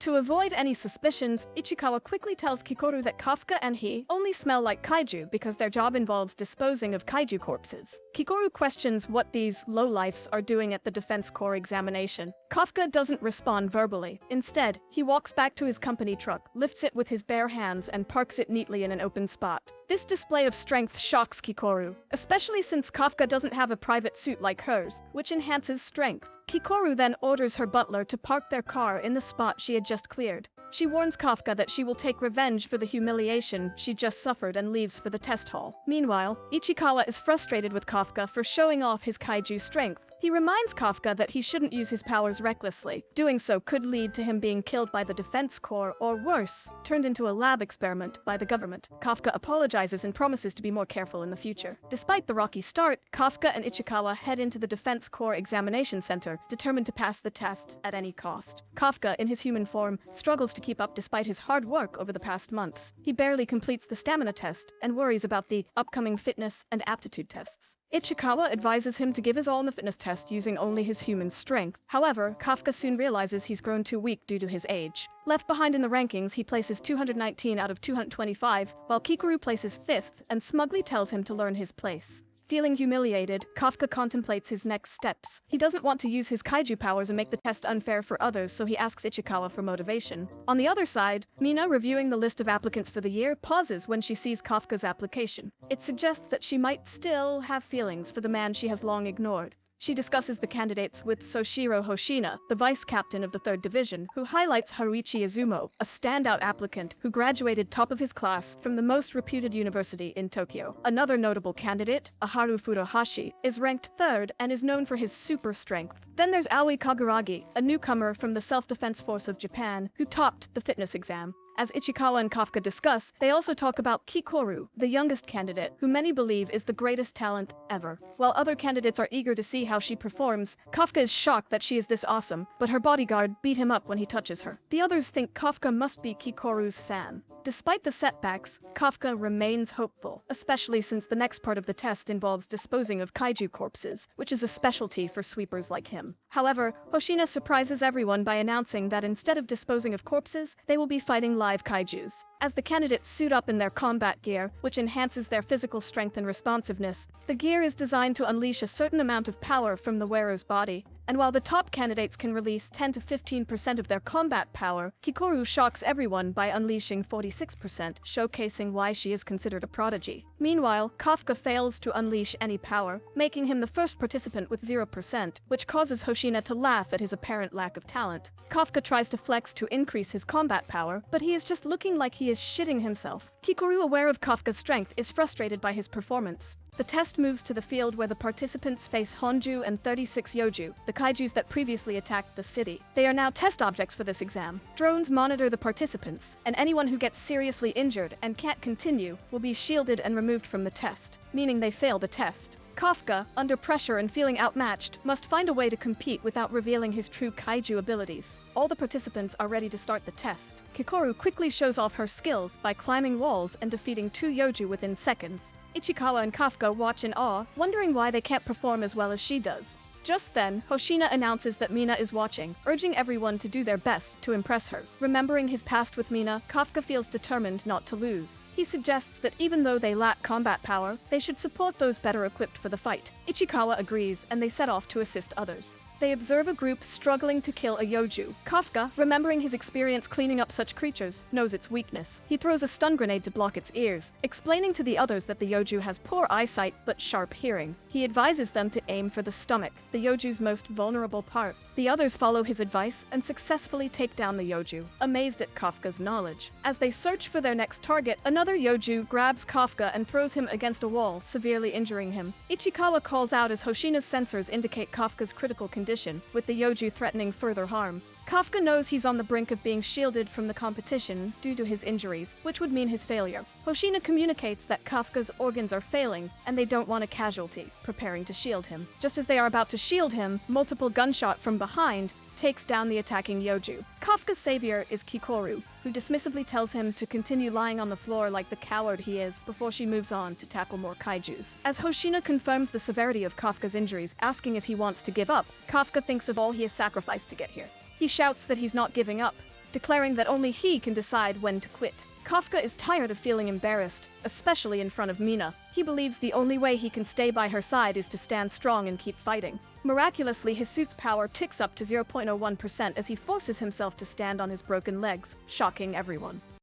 To avoid any suspicions, Ichikawa quickly tells Kikoru that Kafka and he only smell like kaiju because their job involves disposing of kaiju corpses. Kikoru questions what these lowlifes are doing at the Defense Corps examination. Kafka doesn't respond verbally. Instead, he walks back to his company truck, lifts it with his bare hands, and parks it neatly in an open spot. This display of strength shocks Kikoru, especially since Kafka doesn't have a private suit like hers, which enhances strength. Kikoru then orders her butler to park their car in the spot she had just cleared. She warns Kafka that she will take revenge for the humiliation she just suffered and leaves for the test hall. Meanwhile, Ichikawa is frustrated with Kafka for showing off his kaiju strength. He reminds Kafka that he shouldn't use his powers recklessly. Doing so could lead to him being killed by the Defense Corps, or worse, turned into a lab experiment by the government. Kafka apologizes and promises to be more careful in the future. Despite the rocky start, Kafka and Ichikawa head into the Defense Corps examination center, determined to pass the test at any cost. Kafka, in his human form, struggles to keep up despite his hard work over the past months. He barely completes the stamina test and worries about the upcoming fitness and aptitude tests. Ichikawa advises him to give his all in the fitness test using only his human strength. However, Kafka soon realizes he's grown too weak due to his age. Left behind in the rankings, he places 219 out of 225, while Kikoru places 5th and smugly tells him to learn his place. Feeling humiliated, Kafka contemplates his next steps. He doesn't want to use his kaiju powers and make the test unfair for others, so he asks Ichikawa for motivation. On the other side, Mina, reviewing the list of applicants for the year, pauses when she sees Kafka's application. It suggests that she might still have feelings for the man she has long ignored. She discusses the candidates with Soshiro Hoshina, the vice captain of the 3rd Division, who highlights Haruichi Izumo, a standout applicant who graduated top of his class from the most reputed university in Tokyo. Another notable candidate, Aharu Furuhashi, is ranked 3rd and is known for his super strength. Then there's Aoi Kaguragi, a newcomer from the Self-Defense Force of Japan, who topped the fitness exam. As Ichikawa and Kafka discuss, they also talk about Kikoru, the youngest candidate, who many believe is the greatest talent ever. While other candidates are eager to see how she performs, Kafka is shocked that she is this awesome, but her bodyguard beat him up when he touches her. The others think Kafka must be Kikoru's fan. Despite the setbacks, Kafka remains hopeful, especially since the next part of the test involves disposing of kaiju corpses, which is a specialty for sweepers like him. However, Hoshina surprises everyone by announcing that instead of disposing of corpses, they will be fighting live kaijus. As the candidates suit up in their combat gear, which enhances their physical strength and responsiveness, the gear is designed to unleash a certain amount of power from the wearer's body. And while the top candidates can release 10 to 15% of their combat power, Kikoru shocks everyone by unleashing 46%, showcasing why she is considered a prodigy. Meanwhile, Kafka fails to unleash any power, making him the first participant with 0%, which causes Hoshina to laugh at his apparent lack of talent. Kafka tries to flex to increase his combat power, but he is just looking like he is shitting himself. Kikoru, aware of Kafka's strength, is frustrated by his performance. The test moves to the field where the participants face Honju and 36 Yoju, the kaijus that previously attacked the city. They are now test objects for this exam. Drones monitor the participants, and anyone who gets seriously injured and can't continue will be shielded and removed from the test, meaning they fail the test. Kafka, under pressure and feeling outmatched, must find a way to compete without revealing his true kaiju abilities. All the participants are ready to start the test. Kikoru quickly shows off her skills by climbing walls and defeating 2 Yoju within seconds. Ichikawa and Kafka watch in awe, wondering why they can't perform as well as she does. Just then, Hoshina announces that Mina is watching, urging everyone to do their best to impress her. Remembering his past with Mina, Kafka feels determined not to lose. He suggests that even though they lack combat power, they should support those better equipped for the fight. Ichikawa agrees, and they set off to assist others. They observe a group struggling to kill a Yoju. Kafka, remembering his experience cleaning up such creatures, knows its weakness. He throws a stun grenade to block its ears, explaining to the others that the Yoju has poor eyesight but sharp hearing. He advises them to aim for the stomach, the Yoju's most vulnerable part. The others follow his advice and successfully take down the Yoju, amazed at Kafka's knowledge. As they search for their next target, another Yoju grabs Kafka and throws him against a wall, severely injuring him. Ichikawa calls out as Hoshina's sensors indicate Kafka's critical condition, with the Yoju threatening further harm. Kafka knows he's on the brink of being shielded from the competition due to his injuries, which would mean his failure. Hoshina communicates that Kafka's organs are failing, and they don't want a casualty, preparing to shield him. Just as they are about to shield him, multiple gunshot from behind takes down the attacking Yoju. Kafka's savior is Kikoru, who dismissively tells him to continue lying on the floor like the coward he is before she moves on to tackle more kaijus. As Hoshina confirms the severity of Kafka's injuries, asking if he wants to give up, Kafka thinks of all he has sacrificed to get here. He shouts that he's not giving up. declaring that only he can decide when to quit. Kafka is tired of feeling embarrassed, especially in front of Mina. He believes the only way he can stay by her side is to stand strong and keep fighting. Miraculously, his suit's power ticks up to 0.01% as he forces himself to stand on his broken legs, shocking everyone.